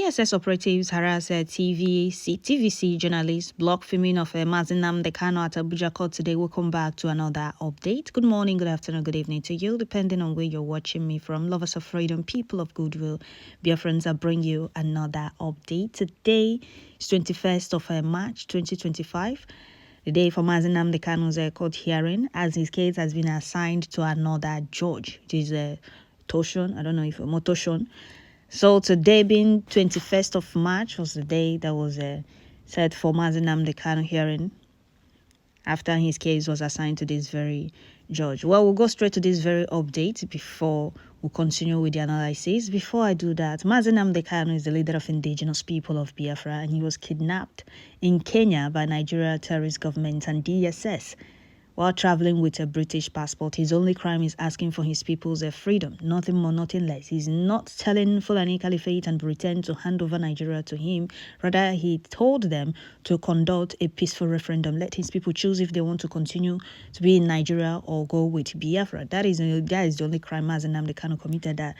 DSS operatives harass TVC journalist, block filming of Mazi Nnamdi Kanu at Abuja court today. Welcome back to another update. Good morning, good afternoon, good evening to you, depending on where you're watching me from. Lovers of freedom, people of goodwill, dear friends, I bring you another update. Today is 21st of March 2025. The day for Mazi Nnamdi Kanu's court hearing, as his case has been assigned to another judge, which is Toshon. I don't know if Motoshon. So today being 21st of March was the day that was set for Mazi Nnamdi Kanu hearing after his case was assigned to this very judge. Well, we'll go straight to this very update before we continue with the analysis. Before I do that, Mazi Nnamdi Kanu is the leader of indigenous people of Biafra, and he was kidnapped in Kenya by Nigeria terrorist government and DSS. While traveling with a British passport, his only crime is asking for his people's freedom. Nothing more, nothing less. He's not telling Fulani Caliphate and Britain to hand over Nigeria to him. Rather, he told them to conduct a peaceful referendum. Let his people choose if they want to continue to be in Nigeria or go with Biafra. That is the only crime Mazi Nnamdi Kanu committed, that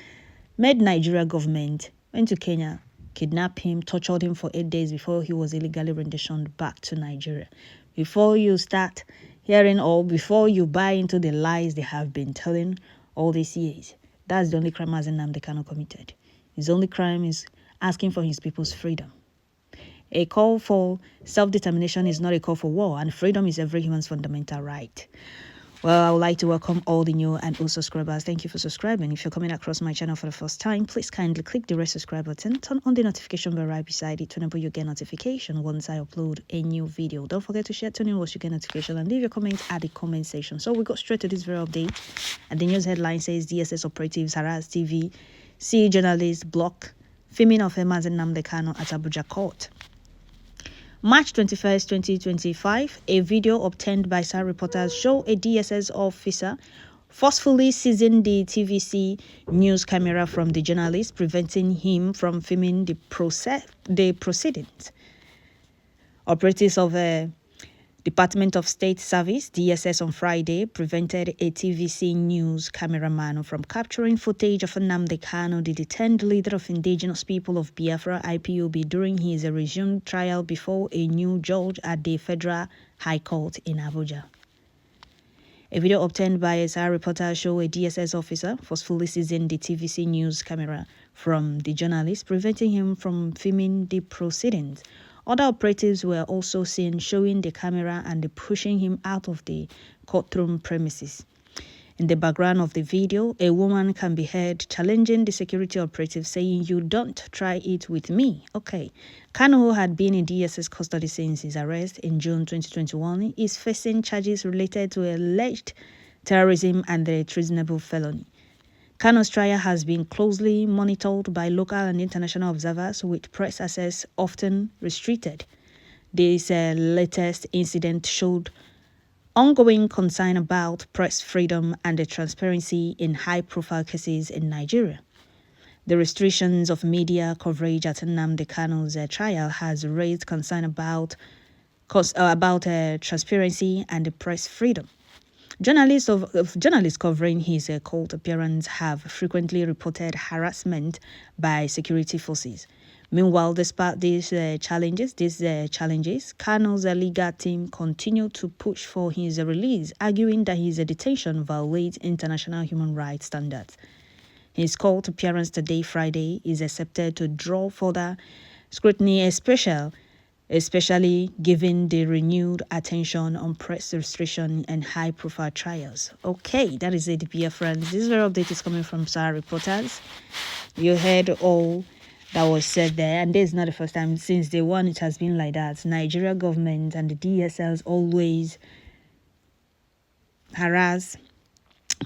made Nigeria government went to Kenya, kidnapped him, tortured him for 8 days before he was illegally renditioned back to Nigeria. Before you start hearing or before you buy into the lies they have been telling all these years, that's the only crime Mazi Nnamdi Kanu committed. His only crime is asking for his people's freedom. A call for self-determination is not a call for war, and freedom is every human's fundamental right. Well, I would like to welcome all the new and old subscribers. Thank you for subscribing. If you're coming across my channel for the first time, please kindly click the red subscribe button, turn on the notification bell right beside it to enable you get notification once I upload a new video. Don't forget to share, turn on once you get notification, and leave your comments at the comment section. So we go straight to this very update, and the news headline says DSS operatives harass TVC journalist, block filming of Mazi Nnamdi Kanu at Abuja court. March 21st, 2025, a video obtained by SAR reporters show a DSS officer forcefully seizing the TVC news camera from the journalist, preventing him from filming the proceedings. Operatives of Department of State Service, DSS, on Friday prevented a TVC news cameraman from capturing footage of Nnamdi Kanu, the detained leader of indigenous people of Biafra, IPOB, during his resumed trial before a new judge at the Federal High Court in Abuja. A video obtained by a SAR reporter showed a DSS officer forcefully seizing the TVC news camera from the journalist, preventing him from filming the proceedings. Other operatives were also seen showing the camera and pushing him out of the courtroom premises. In the background of the video, a woman can be heard challenging the security operative, saying, "You don't try it with me." Okay. Kanu, who had been in DSS custody since his arrest in June 2021, is facing charges related to alleged terrorism and a treasonable felony. Kanu's trial has been closely monitored by local and international observers, with press access often restricted. This latest incident showed ongoing concern about press freedom and the transparency in high-profile cases in Nigeria. The restrictions of media coverage at Nnamdi Kanu's trial has raised concern about transparency and the press freedom. Journalists covering his court appearance have frequently reported harassment by security forces. Meanwhile, despite these challenges, Kanu's legal team continued to push for his release, arguing that his detention violates international human rights standards. His court appearance today, Friday, is expected to draw further scrutiny, especially given the renewed attention on press restriction and high-profile trials. Okay, that is it, dear friends. This very update is coming from SAR reporters. You heard all that was said there, and this is not the first time. Since day one, it has been like that. Nigeria government and the DSLs always harass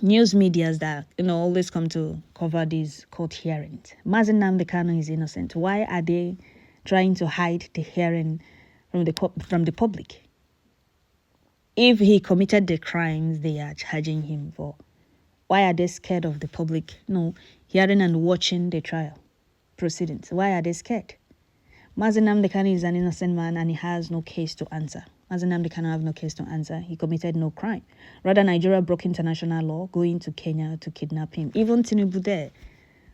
news medias that always come to cover these court hearings. Mazi Nnamdi Kanu is innocent. Why are they trying to hide the hearing from the public? If he committed the crimes they are charging him for, why are they scared of the public hearing and watching the trial proceedings? Why are they scared? Mazi Nnamdi Kanu is an innocent man and he has no case to answer. Mazi Nnamdi Kanu have no case to answer. He committed no crime. Rather, Nigeria broke international law going to Kenya to kidnap him. Even Tinubu there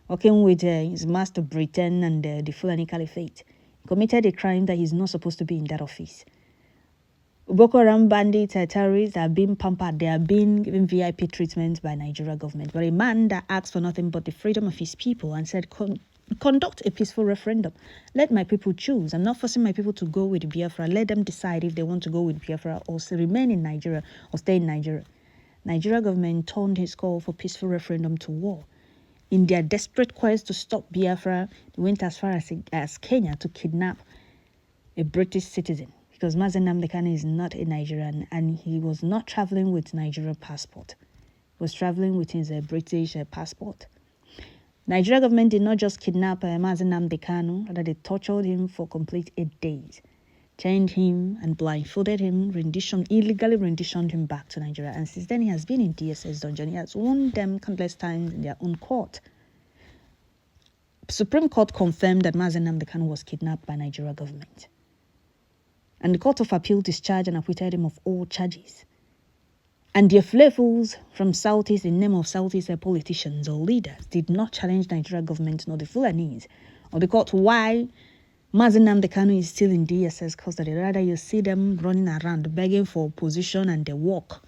working with his master Britain and the Fulani Caliphate. He committed a crime that he's not supposed to be in that office. Boko Haram bandits, terrorists are being pampered. They are being given VIP treatment by Nigeria government. But a man that asked for nothing but the freedom of his people and said, conduct a peaceful referendum. Let my people choose. I'm not forcing my people to go with Biafra. Let them decide if they want to go with Biafra or remain in Nigeria or stay in Nigeria. Nigeria government turned his call for peaceful referendum to war. In their desperate quest to stop Biafra, they went as far as Kenya to kidnap a British citizen. Because Mazi Nnamdi Kanu is not a Nigerian and he was not traveling with Nigerian passport. He was traveling with his British passport. Nigeria government did not just kidnap Mazi Nnamdi Kanu, rather they tortured him for complete 8 days. Chained him and blindfolded him, illegally renditioned him back to Nigeria. And since then he has been in DSS dungeon. He has won them countless times in their own court. Supreme Court confirmed that Mazi Nnamdi Kanu was kidnapped by Nigeria government. And the Court of Appeal discharged and acquitted him of all charges. And the flavors from Southeast, in the name of Southeast politicians or leaders, did not challenge Nigeria government nor the Fulanese or the court why Mazi Nnamdi Kanu is still in DSS custody. Rather, you see them running around begging for position and they walk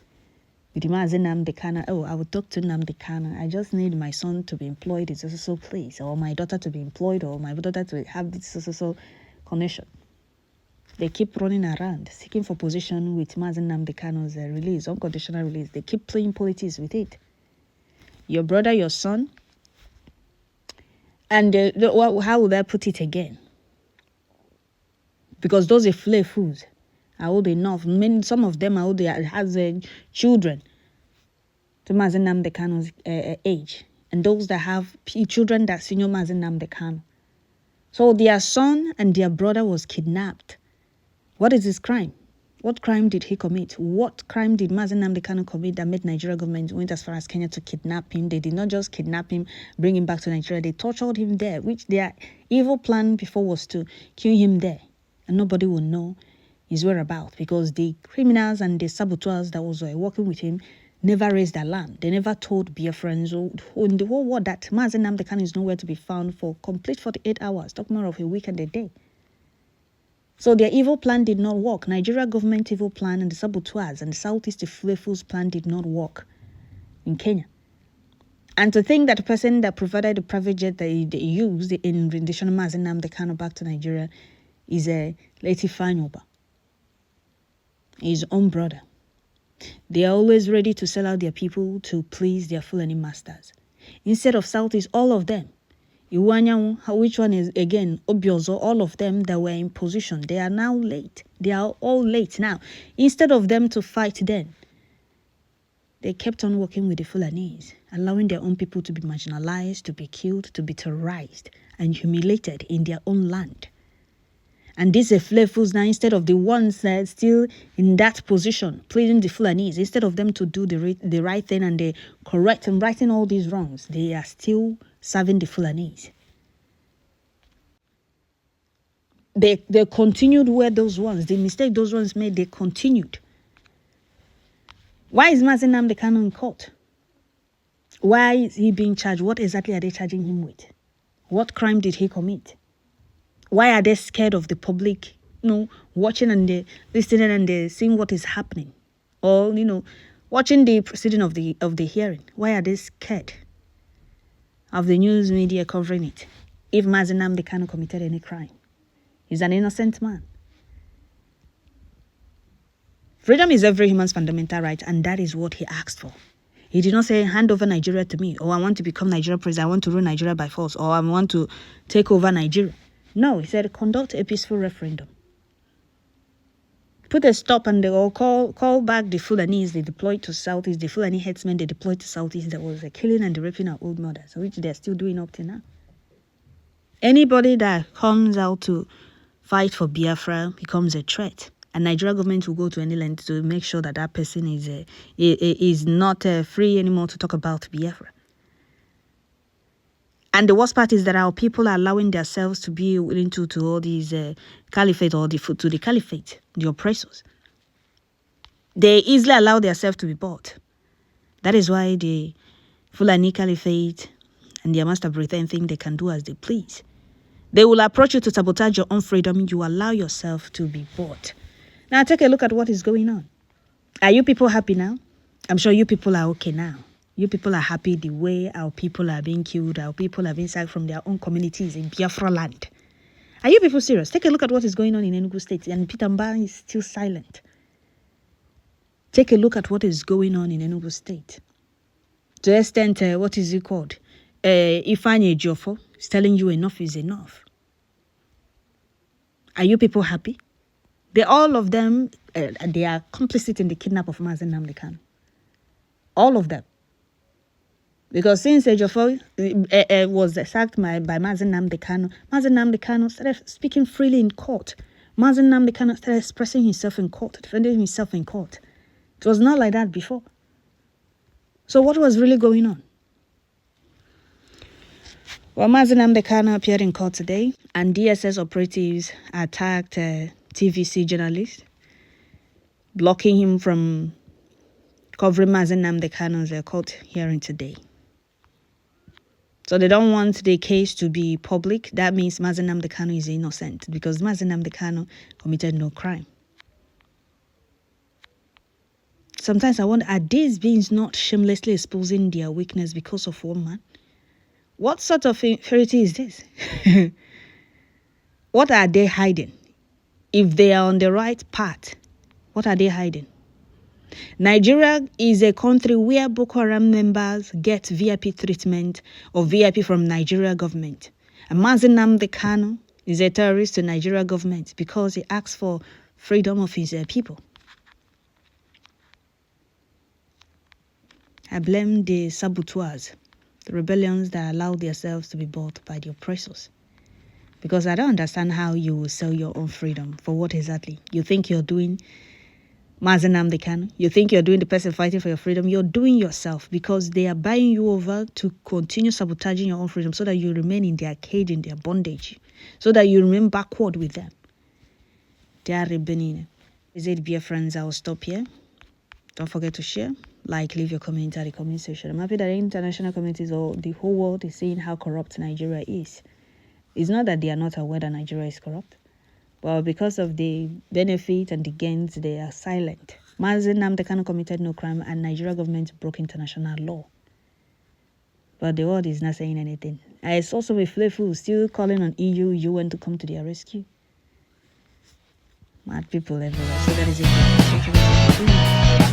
with Mazi Nnamdi Kanu. Oh, I will talk to Nnamdi Kanu. I just need my son to be employed in so place, or my daughter to be employed, or my daughter to have this so connection. They keep running around, seeking for position with Mazi Nnamdi Kanu's release, unconditional release. They keep playing politics with it. Your brother, your son. And how would I put it again? Because those are fools are old enough. Some of them are old, has children to Mazi Nnamdi Kanu's age. And those that have children that senior Mazi Nnamdi Kanu. So their son and their brother was kidnapped. What is his crime? What crime did he commit? What crime did Mazi Nnamdi Kanu commit that made Nigeria government went as far as Kenya to kidnap him? They did not just kidnap him, bring him back to Nigeria. They tortured him there, which their evil plan before was to kill him there. And nobody will know his whereabouts because the criminals and the saboteurs that was working with him never raised alarm. They never told Biafrans or in the whole world that Mazi Nnamdi Kanu is nowhere to be found for complete 48 hours, talking more of a week and a day. So their evil plan did not work. Nigeria government evil plan and the saboteurs and the Southeast Flavors plan did not work in Kenya. And to think that the person that provided the private jet that they used in rendition of Mazi Nnamdi Kanu back to Nigeria is a Leti Fanyoba, his own brother. They are always ready to sell out their people to please their Fulani masters. Instead of Southeast, all of them, Iwanyamu, which one is again Obiozo, all of them that were in position, they are now late. They are all late now. Instead of them to fight then, they kept on working with the Fulanese, allowing their own people to be marginalized, to be killed, to be terrorized and humiliated in their own land. And these flavors now, instead of the ones that are still in that position, pleading the Fulanese, instead of them to do the right thing and they correct and righting all these wrongs, they are still serving the Fulanese. They continued where those ones, the mistake those ones made, they continued. Why is Mazi Nnamdi Kanu in court? Why is he being charged? What exactly are they charging him with? What crime did he commit? Why are they scared of the public, watching and they listening and they seeing what is happening? Or, watching the proceeding of the hearing. Why are they scared of the news media covering it? If Mazi Nnamdi Kanu committed any crime, he's an innocent man. Freedom is every human's fundamental right, and that is what he asked for. He did not say, hand over Nigeria to me, or I want to become Nigeria president, I want to rule Nigeria by force, or I want to take over Nigeria. No, he said, conduct a peaceful referendum. Put a stop and they all call back the Fulanese they deployed to Southeast, the Fulani headsmen they deployed to Southeast that was killing and raping our old mothers, which they're still doing up to now. Anybody that comes out to fight for Biafra becomes a threat. And Nigeria government will go to any length to make sure that that person is not free anymore to talk about Biafra. And the worst part is that our people are allowing themselves to be into all these caliphate or to the caliphate, the oppressors. They easily allow themselves to be bought. That is why the Fulani Caliphate and their master Britain think they can do as they please. They will approach you to sabotage your own freedom. You allow yourself to be bought. Now take a look at what is going on. Are you people happy now? I'm sure you people are okay now. You people are happy the way our people are being killed, our people are being sacked from their own communities in Biafra land. Are you people serious? Take a look at what is going on in Enugu State, and Peter Mba is still silent. Take a look at what is going on in Enugu State. To the extent, what is it called? Ifeanyi Ejiofor is telling you enough is enough. Are you people happy? All of them, they are complicit in the kidnap of Mazi Nnamdi Kanu. All of them. Because since Ejiofor was sacked by Mazi Nnamdi Kanu started speaking freely in court. Mazi Nnamdi Kanu started expressing himself in court, defending himself in court. It was not like that before. So what was really going on? Well, Mazi Nnamdi Kanu appeared in court today, and DSS operatives attacked TVC journalist, blocking him from covering Mazi Nnamdi Kanu's court hearing today. So they don't want the case to be public. That means Mazi Nnamdi Kanu is innocent because Mazi Nnamdi Kanu committed no crime. Sometimes I wonder, are these beings not shamelessly exposing their weakness because of one man? What sort of inferiority is this? What are they hiding? If they are on the right path, what are they hiding? Nigeria is a country where Boko Haram members get VIP treatment or VIP from Nigeria government. And Mazi Nnamdi Kanu is a terrorist to Nigeria government because he asks for freedom of his people. I blame the saboteurs, the rebellions that allow themselves to be bought by the oppressors. Because I don't understand how you will sell your own freedom. For what exactly? You think you're doing Mazi Nnamdi Kanu? You think you're doing the person fighting for your freedom? You're doing yourself because they are buying you over to continue sabotaging your own freedom so that you remain in their cage, in their bondage, so that you remain backward with them. They are rebelling. Is it, dear friends? I will stop here. Don't forget to share, like, leave your comment at the comment section. I'm happy that the international communities or the whole world is seeing how corrupt Nigeria is. It's not that they are not aware that Nigeria is corrupt. Well, because of the benefit and the gains, they are silent. Mazi Nnamdi Kanu committed no crime and Nigeria government broke international law. But the world is not saying anything. And it's also a playful, still calling on EU, UN to come to their rescue. Mad people everywhere. So that is it.